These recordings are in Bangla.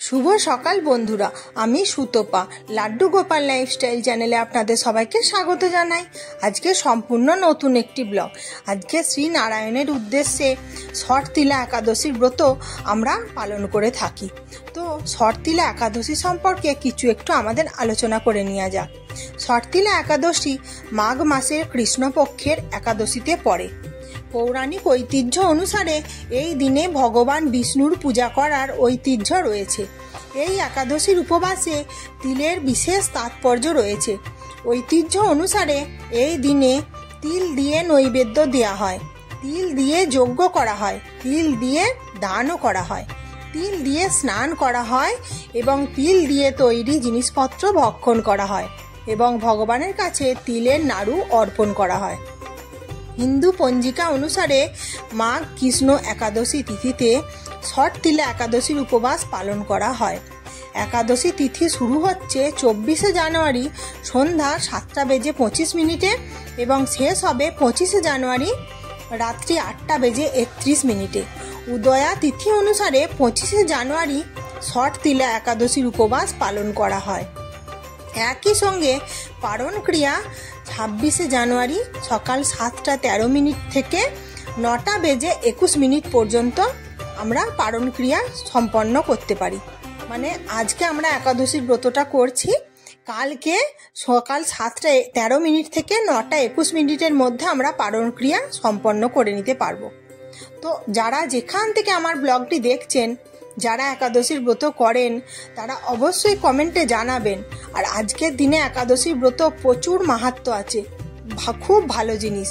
শুভ সকাল বন্ধুরা, আমি সুতপা লাড্ডু গোপাল লাইফস্টাইল চ্যানেলে আপনাদের সবাইকে স্বাগত জানাই। আজকে সম্পূর্ণ নতুন একটি ব্লগ। আজকে শ্রী নারায়ণের উদ্দেশ্যে শর্তিলা একাদশীর ব্রত আমরা পালন করে থাকি। তো শর্তিলা একাদশী সম্পর্কে কিছু একটু আমাদের আলোচনা করে নেওয়া যাক। শর্তিলা একাদশী মাঘ মাসের কৃষ্ণপক্ষের একাদশীতে পড়ে। পৌরাণিক ঐতিহ্য অনুসারে এই দিনে ভগবান বিষ্ণুর পূজা করার ঐতিহ্য রয়েছে। এই একাদশীর উপবাসে তিলের বিশেষ তাৎপর্য রয়েছে। ঐতিহ্য অনুসারে এই দিনে তিল দিয়ে নৈবেদ্য দেওয়া হয়, তিল দিয়ে যজ্ঞ করা হয়, তিল দিয়ে দানও করা হয়, তিল দিয়ে স্নান করা হয় এবং তিল দিয়ে তৈরি জিনিসপত্র ভক্ষণ করা হয় এবং ভগবানের কাছে তিলের নাড়ু অর্পণ করা হয়। হিন্দু পঞ্জিকা অনুসারে মাঘ কৃষ্ণ একাদশী তিথিতে শর্তিলা একাদশীর উপবাস পালন করা হয়। একাদশী তিথি শুরু হচ্ছে 24শে জানুয়ারি সন্ধ্যা 7:25 এবং শেষ হবে 25শে জানুয়ারি রাত্রি 8:31। উদয়া তিথি অনুসারে 25শে জানুয়ারি শর্তিলা একাদশীর উপবাস পালন করা হয়। একই সঙ্গে পারণ ক্রিয়া 26শে জানুয়ারি সকাল 7:13 থেকে 9:21 পর্যন্ত আমরা পারণ ক্রিয়া সম্পন্ন করতে পারি। মানে আজকে আমরা একাদশীর ব্রতটা করছি, কালকে সকাল 7:13 থেকে 9:21 মধ্যে আমরা পারণ ক্রিয়া সম্পন্ন করে নিতে পারবো। তো যারা যেখান থেকে আমার ব্লগটি দেখছেন, যারা একাদশীর ব্রত করেন, তারা অবশ্যই কমেন্টে জানাবেন। আর আজকের দিনে একাদশীর ব্রত প্রচুর মাহাত্ম্য আছে, খুব ভালো জিনিস।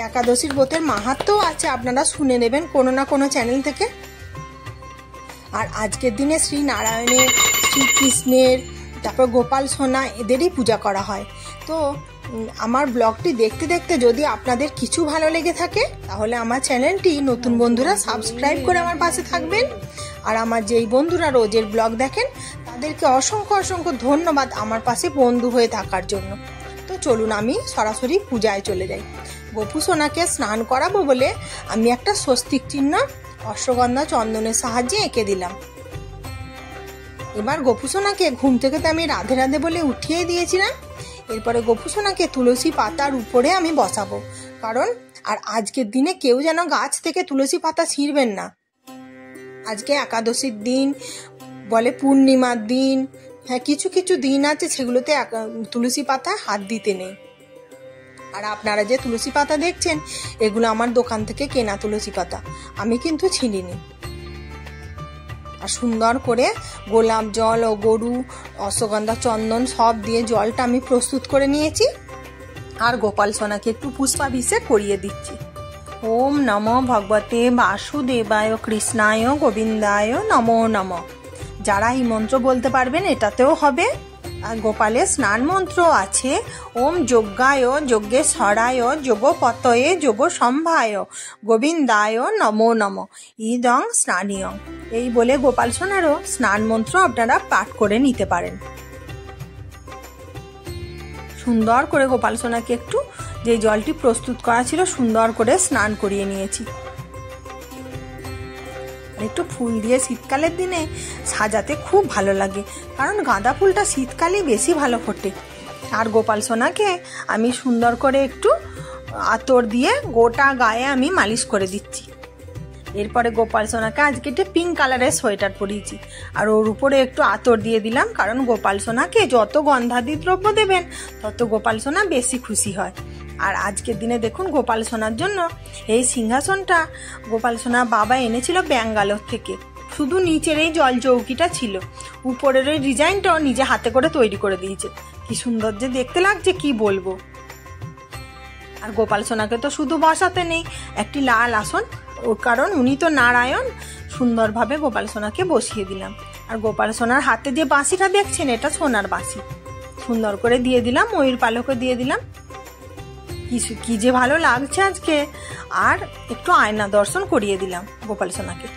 একাদশীর ব্রতের মাহাত্ম্যও আছে, আপনারা শুনে নেবেন কোনো না কোনো চ্যানেল থেকে। আর আজকের দিনে শ্রী নারায়ণের, শ্রীকৃষ্ণের, তারপর গোপাল সোনা এদেরই পূজা করা হয়। তো আমার ব্লগটি দেখতে দেখতে যদি আপনাদের কিছু ভালো লেগে থাকে তাহলে আমার চ্যানেলটি নতুন বন্ধুরা সাবস্ক্রাইব করে আমার পাশে থাকবেন। আর আমার যেই বন্ধুরা রোজের ব্লগ দেখেন তাদেরকে অসংখ্য অসংখ্য ধন্যবাদ আমার পাশে বন্ধু হয়ে থাকার জন্য। তো চলুন আমি সরাসরি পূজায় চলে যাই। গোপু সোনাকে স্নান করাবো বলে আমি একটা স্বস্তিক চিহ্ন অশ্বগন্ধা চন্দনের সাহায্যে এঁকে দিলাম। এবার গোপু সোনাকে ঘুম থেকে তো আমি রাধে রাধে বলে উঠিয়ে দিয়েছিলাম। এরপরে গোপু সোনাকে তুলসী পাতার উপরে আমি বসাবো, কারণ আর আজকের দিনে কেউ যেন গাছ থেকে তুলসী পাতা ছিঁড়বেন না। আজকে একাদশীর দিন, বলে পূর্ণিমার দিন, হ্যাঁ কিছু কিছু দিন আছে সেগুলোতে তুলসী পাতা হাত দিতে নেই। আর আপনারা যে তুলসী পাতা দেখছেন এগুলো আমার দোকান থেকে কেনা তুলসী পাতা, আমি কিন্তু ছিঁড়িনি। আর সুন্দর করে গোলাপ জল ও গরু, অশ্বগন্ধা চন্দন সব দিয়ে জলটা আমি প্রস্তুত করে নিয়েছি। আর গোপাল সোনাকে একটু পুষ্পাভিষেক করিয়ে দিচ্ছি। ওম নমো ভগবতে বাসুদেবায় কৃষ্ণায় গোবিন্দায় নমো নমঃ। যারা এই মন্ত্র বলতে পারবেন এটাতেও হবে। আর গোপালের স্নান মন্ত্র আছে ওম যজ্ঞায় যজ্ঞেশ্বরায় যোগপতয়ে যোগ সম্ভায় গোবিন্দায় নমো নমঃ ইদং স্নানীয়। এই বলে গোপাল সোনারও স্নান মন্ত্র আপনারা পাঠ করে নিতে পারেন। সুন্দর করে গোপাল সোনাকে একটু যে জলটি প্রস্তুত করা ছিল সুন্দর করে স্নান করিয়ে নিয়েছি। একটু ফুল দিয়ে শীতকালের দিনে সাজাতে খুব ভালো লাগে, কারণ গাঁদা ফুলটা শীতকালেই বেশি ভালো ফোটে। আর গোপাল সোনাকে আমি সুন্দর করে একটু আতর দিয়ে গোটা গায়ে আমি মালিশ করে দিচ্ছি। এরপরে গোপাল সোনাকে আজকে একটা পিঙ্ক কালারের সোয়েটার পরিয়েছি, আর ওর উপরে একটু আতর দিয়ে দিলাম, কারণ গোপাল সোনাকে যত গন্ধাদি দ্রব্য দেবেন তত গোপাল সোনা বেশি খুশি হয়। আর আজকের দিনে দেখুন গোপাল সোনার জন্য এই সিংহাসনটা গোপাল সোনা বাবা এনেছিল ব্যাঙ্গালোর থেকে। শুধু নিচের এই জল চৌকিটা ছিল, উপরের ওই ডিজাইনটাও নিজে হাতে করে তৈরি করে দিয়েছে। কি সুন্দর যে দেখতে লাগছে কি বলবো। আর গোপাল সোনাকে তো শুধু বসাতে নেই, একটি লাল আসন, ওর কারণ উনি তো নারায়ণ। সুন্দরভাবে গোপাল সোনাকে বসিয়ে দিলাম। আর গোপাল সোনার হাতে যে বাঁশিটা দেখছেন এটা সোনার বাঁশি, সুন্দর করে দিয়ে দিলাম। ময়ূর পালকও দিয়ে দিলাম। কি যে ভালো লাগছে আজকে। আর একটু আয়না দর্শন করিয়ে দিলাম গোপাল সোনাকে।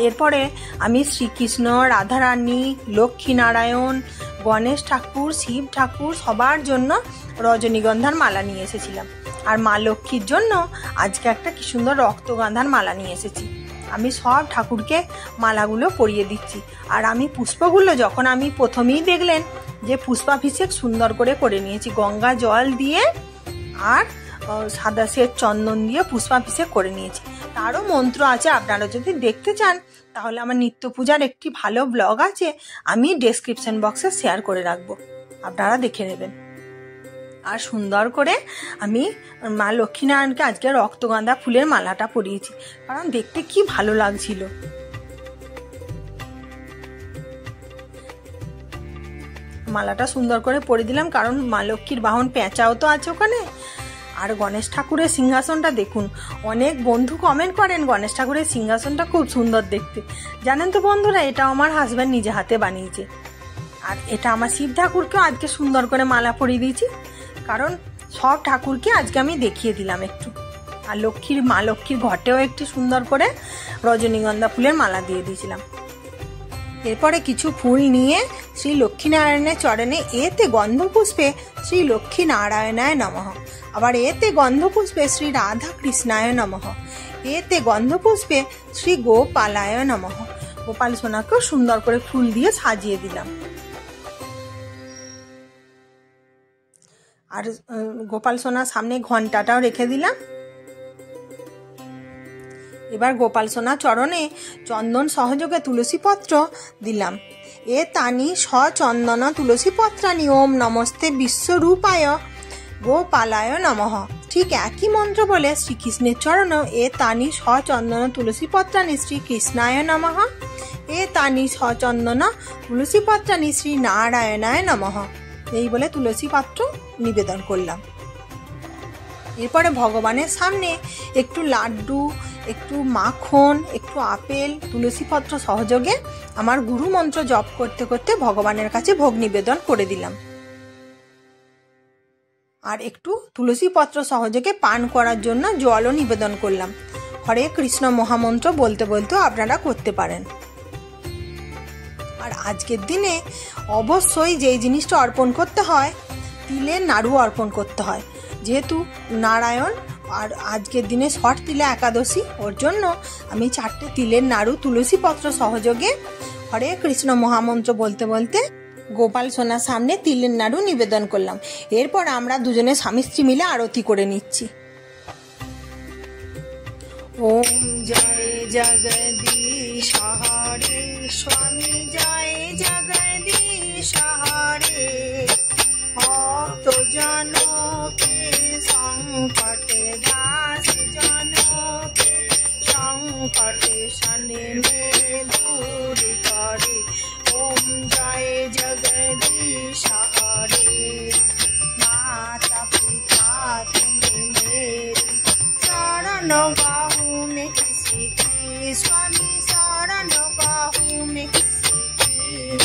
এরপরে আমি শ্রীকৃষ্ণ, রাধারানী, লক্ষ্মী নারায়ণ, গণেশ ঠাকুর, শিব ঠাকুর সবার জন্য রজনীগন্ধার মালা নিয়ে এসেছিলাম। আর মা লক্ষ্মীর জন্য আজকে একটা কি সুন্দর রক্তগন্ধার মালা নিয়ে এসেছি। আমি সব ঠাকুরকে মালাগুলো পরিয়ে দিচ্ছি। আর আমি পুষ্পগুলো যখন আমি প্রথমেই দেখলেন যে পুষ্পাভিষেক সুন্দর করে নিয়েছি, গঙ্গা জল দিয়ে আর সাদা শ্বেত চন্দন দিয়ে পুষ্পাভিষেক করে নিয়েছি। তারও মন্ত্র আছে, আপনারা যদি দেখতে চান তাহলে আমার নিত্য পূজার একটি ভালো ব্লগ আছে, আমি ডেসক্রিপশন বক্সে শেয়ার করে রাখবো, আপনারা দেখে নেবেন। আর সুন্দর করে আমি মা লক্ষ্মীনারায়ণকে আজকে রক্তগন্ধা ফুলের মালাটা পরিয়েছি, কারণ দেখতে কি ভালো লাগছিল। মালাটা সুন্দর করে পরে দিলাম, কারণ মা লক্ষ্মীর বাহন পেঁচাও তো আছে ওখানে। আর গণেশ ঠাকুরের সিংহাসনটা দেখুন, অনেক বন্ধু কমেন্ট করেন গণেশ ঠাকুরের সিংহাসনটা খুব সুন্দর দেখতে। জানেন তো বন্ধুরা, এটা আমার হাজব্যান্ড নিজে হাতে বানিয়েছে। আর এটা আমার শিব ঠাকুরকেও আজকে সুন্দর করে মালা পরিয়ে দিয়েছি, কারণ সব ঠাকুরকে আজকে আমি দেখিয়ে দিলাম একটু। আর মা লক্ষ্মীর ঘটেও একটু সুন্দর করে রজনীগন্ধা ফুলের মালা দিয়ে দিয়েছিলাম। এরপরে কিছু ফুল নিয়ে শ্রী লক্ষ্মীনারায়ণের চরণে এতে গন্ধপুষ্পে শ্রী লক্ষ্মীনারায়ণায় নমঃ, আবার এতে গন্ধপুষ্পে শ্রী রাধা কৃষ্ণায় নমঃ, এতে গন্ধপুষ্পে শ্রী গোপালায় নমঃ। গোপাল সোনাকেও সুন্দর করে ফুল দিয়ে সাজিয়ে দিলাম। আর গোপাল সোনার সামনে ঘন্টাটাও রেখে দিলাম। এবার গোপাল সোনা চরণে চন্দন সহযোগে তুলসী পত্র দিলাম। এ তানি সচন্দন তুলসী পত্রানি ওম নমস্তে বিশ্বরূপায় গোপালায় নমঃ। ঠিক একই মন্ত্র বলে শ্রীকৃষ্ণের চরণেও এ তানি সচন্দন তুলসী পত্রানি শ্রীকৃষ্ণায় নমঃ, এ তানি সচন্দন তুলসী পত্রানি শ্রী নারায়ণায় নমঃ, এই বলে তুলসী পাত্র নিবেদন করলাম। এরপরে ভগবানের সামনে একটু লাড্ডু, একটু মাখন, একটু আপেল, তুলসী পত্র সহযোগে আমার গুরু মন্ত্র জপ করতে করতে ভগবানের কাছে ভোগ নিবেদন করে দিলাম। আর একটু তুলসী পত্র সহযোগে পান করার জন্য জলও নিবেদন করলাম। হরে কৃষ্ণ মহামন্ত্র বলতে বলতেও আপনারা করতে পারেন। আর আজকের দিনে অবশ্যই যেই জিনিসটা অর্পণ করতে হয়, তিলের নাড়ু অর্পণ করতে হয়, যেহেতু নারায়ণ আর আজকের দিনে ষট তিলা একাদশী, ওর জন্য আমি 4টে তিলের নাড়ু তুলসী পত্র সহযোগে হরে কৃষ্ণ মহামন্ত্র বলতে বলতে গোপাল সোনার সামনে তিলের নাড়ু নিবেদন করলাম। এরপর আমরা দুজনে স্বামী স্ত্রী মিলে আরতি করে নিচ্ছি। ওম জয় জগদীশ হরে, স্বামী জয় জগদীশ হরে, ভক্ত জনকে সংকটে দাস জনকে সংকটে শনি মে দূর করে। ওম জয় জগদীশ হরে, মাতা পিতা তুমি মেরি शरण बाहू में किसी की, स्वामी शरण बाहू में किसी की,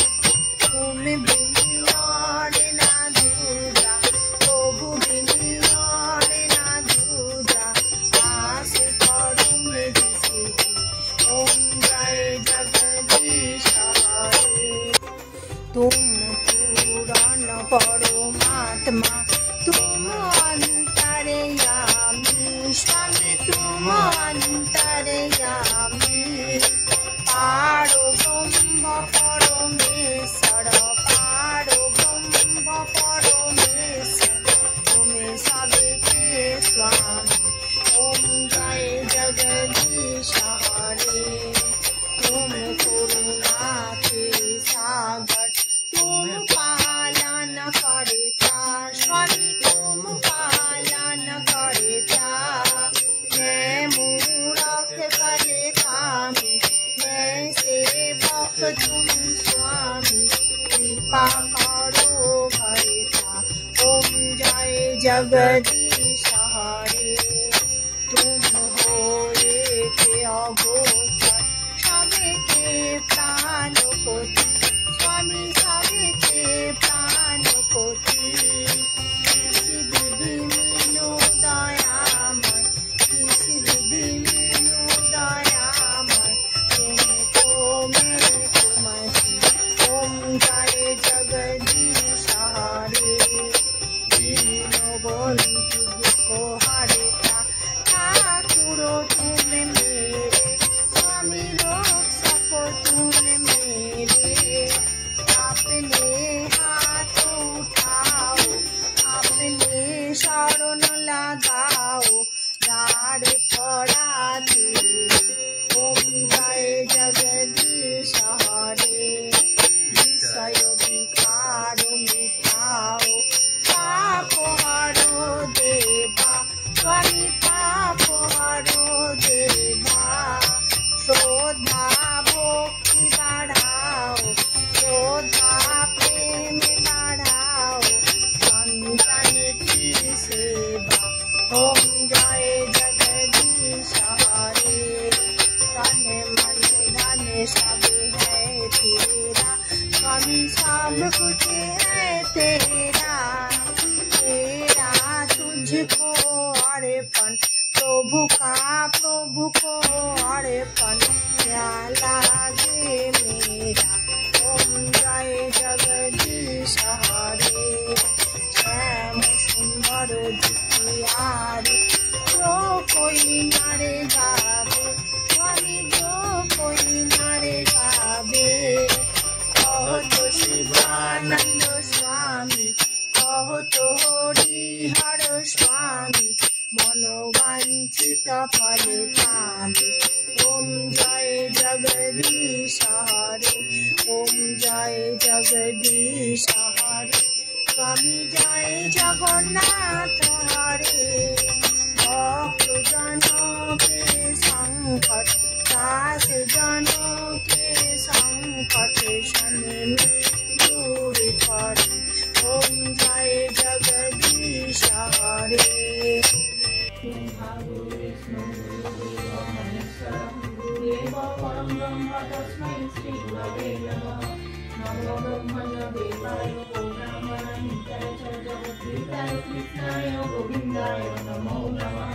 तुम बिनी और ना दूजा, प्रभु बिनी और ना दूजा, आस करूं मैं किसी की। ओम जय जगदीश हरे, तुम पुराण परमात्मा, तुम अंतर्यामी, स्वामी तुम अंतर्यामी, पारो ब्रह्म परमेश्वर, पारो ब्रह्म परमेश्वर, तुम्हें सबके स्वामी। ओम जय जगदीश हरे, तुम करुणा के सागर, तुम पालन करता, स्वामी तुम पालन करता, मैं मूरख भले कामी, मैं सेवक तुम स्वामी, कृपा करो भरता। ओम जय जगदीश हरे, तुम हो एक अगोचर, सबके प्राणपति, स्वामी सबके प्राणपति, सिद्ध मीनो दयामय, सिद्ध मीनो दयामय, तुम तो मैं तुमसी। ओम जय जगदीश हरे, दीनबंधु स्वामी सब कुछ है तेरा, तेरा तुझको अर्पण, प्रभु का प्रभु को अर्पण, क्या लागे मेरा। ओम जय जगदीश हरे, श्याम सुंदर जितियारे, जो कोई नारे गावे स्वामी, जो कोई नारे गावे। कहो तो शिवानंद स्वामी, कहो तो हरिहर स्वामी, मनोवांछित फल पावे। ओम जय जगदीश हरे, ओम जय जगदीश हरे, स्वामी जय जगन्नाथ हरे। भक्त जनों के संकट, दास जनों के संकट शनि दूर करे। ओम जय जगदीश हरे। गुरुदेव परम ब्रह्म तस्मै श्री गुरवे नमः। नमो ब्रह्मण्य देवाय गो ब्राह्मणाय च जगद्गुरुवे कृष्णाय गोविन्दाय नमो नमः।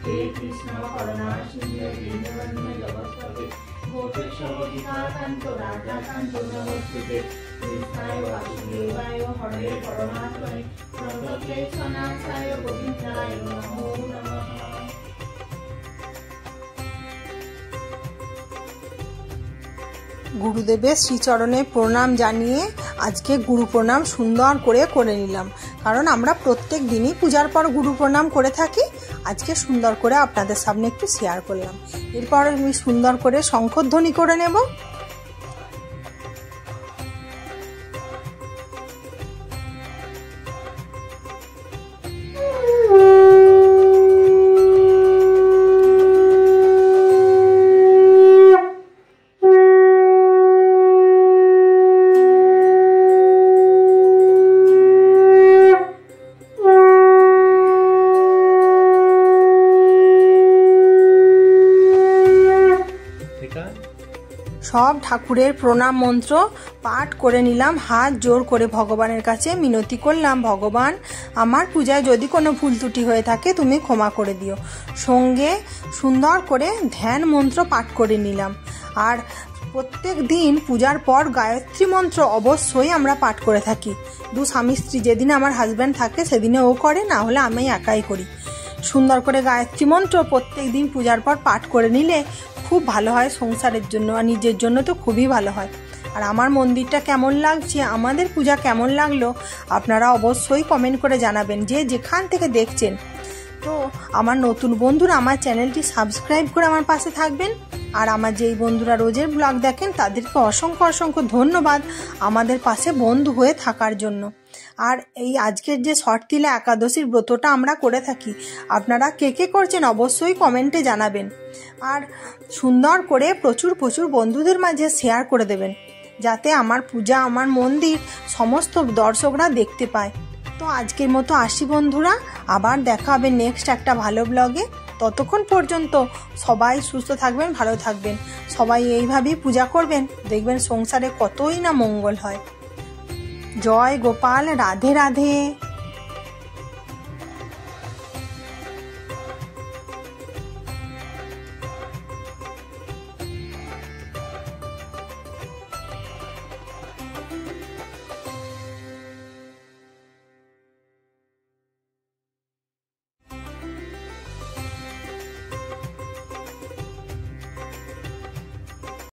हे कृष्ण करुणा सिन्धु दीनबन्धु जगत्पते, गोपेश गोपिकान्त राधाकान्त नमोस्तुते। कृष्णाय वासुदेवाय हरे परमात्मने प्रणतक्लेशनाशाय गोविन्दाय नमो नमः। গুরুদেবের শ্রীচরণে প্রণাম জানিয়ে আজকে গুরু প্রণাম সুন্দর করে নিলাম, কারণ আমরা প্রত্যেক দিনই পূজার পর গুরু প্রণাম করে থাকি। আজকে সুন্দর করে আপনাদের সামনে একটু শেয়ার করলাম। এরপর আমি সুন্দর করে শঙ্খধ্বনি করে নেব। সব ঠাকুরের প্রণাম মন্ত্র পাঠ করে নিলাম, হাত জোর করে ভগবানের কাছে মিনতি করলাম, ভগবান আমার পূজায় যদি কোনো ভুল ত্রুটি হয়ে থাকে তুমি ক্ষমা করে দিও। সঙ্গে সুন্দর করে ধ্যান মন্ত্র পাঠ করে নিলাম। আর প্রত্যেক দিন পূজার পর গায়ত্রী মন্ত্র অবশ্যই আমরা পাঠ করে থাকি। দু স্বামী স্ত্রী, যেদিন আমার হাজব্যান্ড থাকে সেদিনে ও করে, না হলে আমি একাই করি। সুন্দর করে গায়ত্রী মন্ত্র প্রত্যেক দিন পূজার পর পাঠ করে নিলে খুব ভালো হয় সংসারের জন্য, আর নিজের জন্য তো খুবই ভালো হয়। আর আমার মন্দিরটা কেমন লাগছে, আমাদের পূজা কেমন লাগলো আপনারা অবশ্যই কমেন্ট করে জানাবেন, যে যেখান থেকে দেখছেন। তো আমার নতুন বন্ধুরা আমার চ্যানেলটি সাবস্ক্রাইব করে আমার পাশে থাকবেন। আর আমার যেই বন্ধুরা রোজের ব্লগ দেখেন তাদেরকে অসংখ্য অসংখ্য ধন্যবাদ আমাদের পাশে বন্ধু হয়ে থাকার জন্য। আর এই আজকের যে শর্তিলা একাদশীর ব্রতটা আমরা করে থাকি, আপনারা কে কে করছেন অবশ্যই কমেন্টে জানাবেন। আর সুন্দর করে প্রচুর প্রচুর বন্ধুদের মাঝে শেয়ার করে দেবেন, যাতে আমার পূজা, আমার মন্দির সমস্ত দর্শকরা দেখতে পায়। তো আজকের মতো আসি বন্ধুরা, আবার দেখা হবে নেক্সট একটা ভালো ব্লগে। ততক্ষণ পর্যন্ত সবাই সুস্থ থাকবেন, ভালো থাকবেন। সবাই এইভাবেই পূজা করবেন, দেখবেন সংসারে কতই না মঙ্গল হয়। জয় গোপাল, রাধে রাধে।